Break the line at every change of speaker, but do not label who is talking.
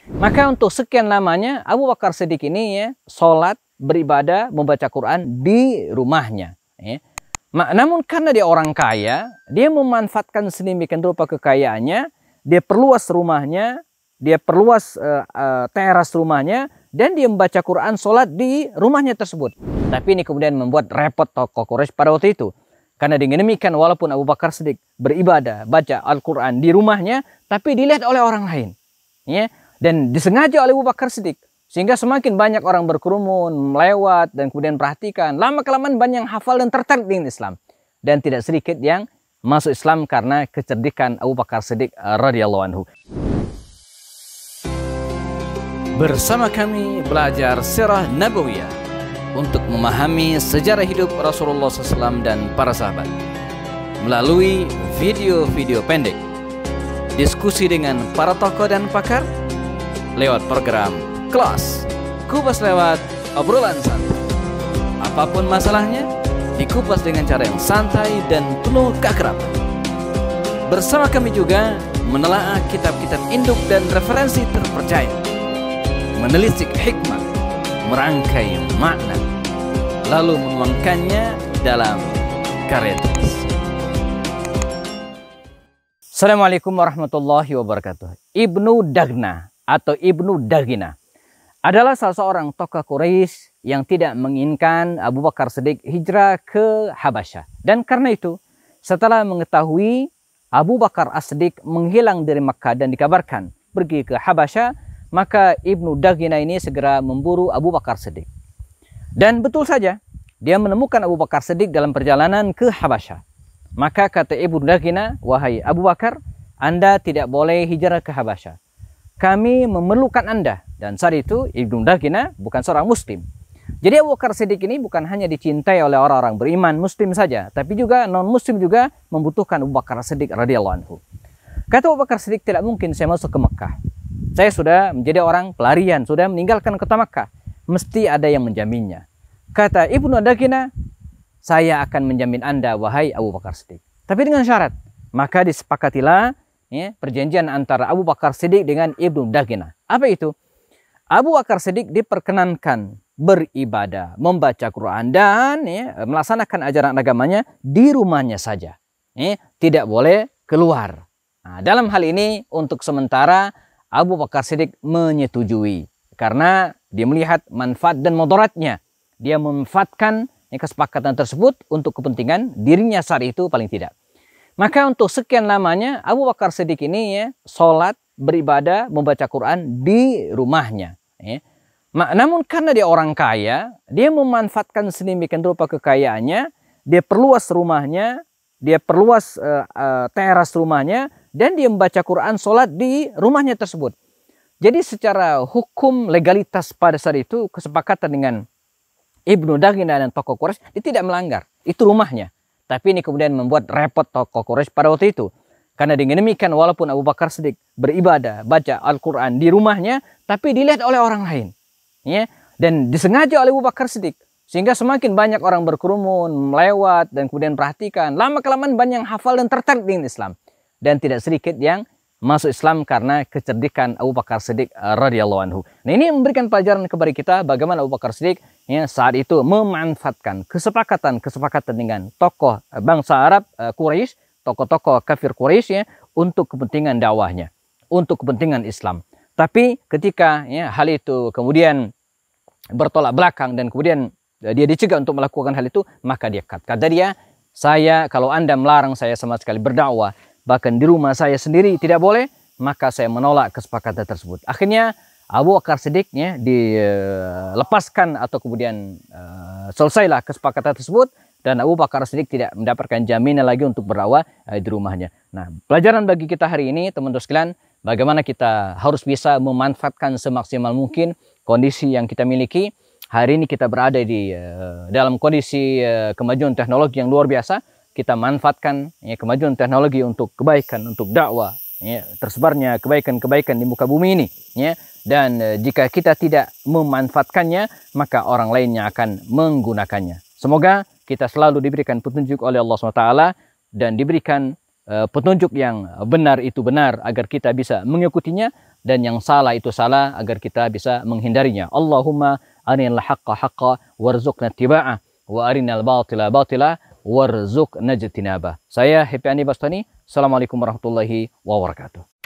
Maka untuk sekian lamanya Abu Bakar Siddiq ini ya sholat, beribadah, membaca Quran di rumahnya. Ya. Namun karena dia orang kaya, dia memanfaatkan sedemikian rupa kekayaannya, dia perluas rumahnya, dia perluas teras rumahnya, dan dia membaca Quran, sholat di rumahnya tersebut. Tapi ini kemudian membuat repot tokoh Quraisy pada waktu itu. Karena dengan demikian walaupun Abu Bakar Siddiq beribadah, baca Al-Quran di rumahnya, tapi dilihat oleh orang lain. Ya. Dan disengaja oleh Abu Bakar Siddiq. Sehingga semakin banyak orang berkerumun, melewat, dan kemudian perhatikan. Lama-kelamaan banyak yang hafal dan tertarik dengan Islam. Dan tidak sedikit yang masuk Islam karena kecerdikan Abu Bakar Siddiq radhiyallahu anhu. Bersama kami belajar sirah Nabawiyah untuk memahami sejarah hidup Rasulullah SAW dan para sahabat. Melalui video-video pendek, diskusi dengan para tokoh dan pakar, lewat program Kelas Kupas lewat obrolan santai. Apapun masalahnya, dikupas dengan cara yang santai dan penuh keakraban. Bersama kami juga menelaah kitab-kitab induk dan referensi terpercaya, menelisik hikmah, merangkai makna, lalu menuangkannya dalam karya tulis. Assalamualaikum warahmatullahi wabarakatuh. Ibnu Daghna atau Ibnu Daghina adalah salah seorang tokoh Quraisy yang tidak menginginkan Abu Bakar Siddiq hijrah ke Habasyah. Dan karena itu, setelah mengetahui Abu Bakar As-Siddiq menghilang dari Makkah dan dikabarkan pergi ke Habasyah, maka Ibnu Daghina ini segera memburu Abu Bakar Siddiq. Dan betul saja, dia menemukan Abu Bakar Siddiq dalam perjalanan ke Habasyah. Maka kata Ibnu Daghina, wahai Abu Bakar, Anda tidak boleh hijrah ke Habasyah. Kami memerlukan Anda. Dan saat itu Ibnu Daghina bukan seorang muslim. Jadi Abu Bakar Siddiq ini bukan hanya dicintai oleh orang-orang beriman muslim saja, tapi juga non muslim juga membutuhkan Abu Bakar Siddiq radhiyallahu anhu. Kata Abu Bakar Siddiq, tidak mungkin saya masuk ke Mekah. Saya sudah menjadi orang pelarian, sudah meninggalkan kota Mekah. Mesti ada yang menjaminnya. Kata Ibnu Daghina, saya akan menjamin Anda wahai Abu Bakar Siddiq. Tapi dengan syarat. Maka disepakatilah ya, perjanjian antara Abu Bakar Siddiq dengan Ibnu Daghina. Apa itu? Abu Bakar Siddiq diperkenankan beribadah, membaca Quran dan ya, melaksanakan ajaran agamanya di rumahnya saja. Ya, tidak boleh keluar. Nah, dalam hal ini untuk sementara Abu Bakar Siddiq menyetujui karena dia melihat manfaat dan mudaratnya. Dia memanfaatkan ya, kesepakatan tersebut untuk kepentingan dirinya saat itu paling tidak. Maka untuk sekian lamanya Abu Bakar Siddiq ini ya sholat, beribadah, membaca Quran di rumahnya. Ya. Namun karena dia orang kaya, dia memanfaatkan sedemikian rupa kekayaannya, dia perluas rumahnya, dia perluas teras rumahnya, dan dia membaca Quran, sholat di rumahnya tersebut. Jadi secara hukum legalitas pada saat itu kesepakatan dengan Ibnu Daghina dan tokoh Quraisy, dia tidak melanggar. Itu rumahnya. Tapi ini kemudian membuat repot tokoh Quraisy pada waktu itu. Karena dengan demikian walaupun Abu Bakar Siddiq beribadah, baca Al-Quran di rumahnya, tapi dilihat oleh orang lain. Ya. Dan disengaja oleh Abu Bakar Siddiq. Sehingga semakin banyak orang berkerumun, melewat, dan kemudian perhatikan. Lama-kelamaan banyak yang hafal dan tertarik dengan Islam. Dan tidak sedikit yang masuk Islam karena kecerdikan Abu Bakar Siddiq radhiyallahu anhu. Nah, ini memberikan pelajaran kepada kita bagaimana Abu Bakar Siddiq ya, saat itu memanfaatkan kesepakatan dengan tokoh bangsa Arab Quraisy, tokoh-tokoh kafir Quraisy ya, untuk kepentingan dakwahnya, untuk kepentingan Islam. Tapi ketika ya, hal itu kemudian bertolak belakang dan kemudian dia dicegah untuk melakukan hal itu, maka dia kata dia, saya kalau Anda melarang saya sama sekali berdakwah, bahkan di rumah saya sendiri tidak boleh, maka saya menolak kesepakatan tersebut. Akhirnya Abu Bakar Siddiq ya, dilepaskan atau kemudian selesailah kesepakatan tersebut dan Abu Bakar Siddiq tidak mendapatkan jaminan lagi untuk berdakwah di rumahnya. Nah, pelajaran bagi kita hari ini teman-teman sekalian, bagaimana kita harus bisa memanfaatkan semaksimal mungkin kondisi yang kita miliki. Hari ini kita berada di dalam kondisi kemajuan teknologi yang luar biasa. Kita manfaatkan ya, kemajuan teknologi untuk kebaikan, untuk dakwah, ya, tersebarnya kebaikan-kebaikan di muka bumi ini. Ya. Dan jika kita tidak memanfaatkannya, maka orang lainnya akan menggunakannya. Semoga kita selalu diberikan petunjuk oleh Allah SWT dan diberikan petunjuk yang benar itu benar agar kita bisa mengikutinya, dan yang salah itu salah agar kita bisa menghindarinya. Allahumma arinal haqqa haqqa warzuqna ittiba'ah wa arinal batila batila warzuqna ijtinabah. Saya Happy Andi Bastani. Assalamualaikum warahmatullahi wabarakatuh.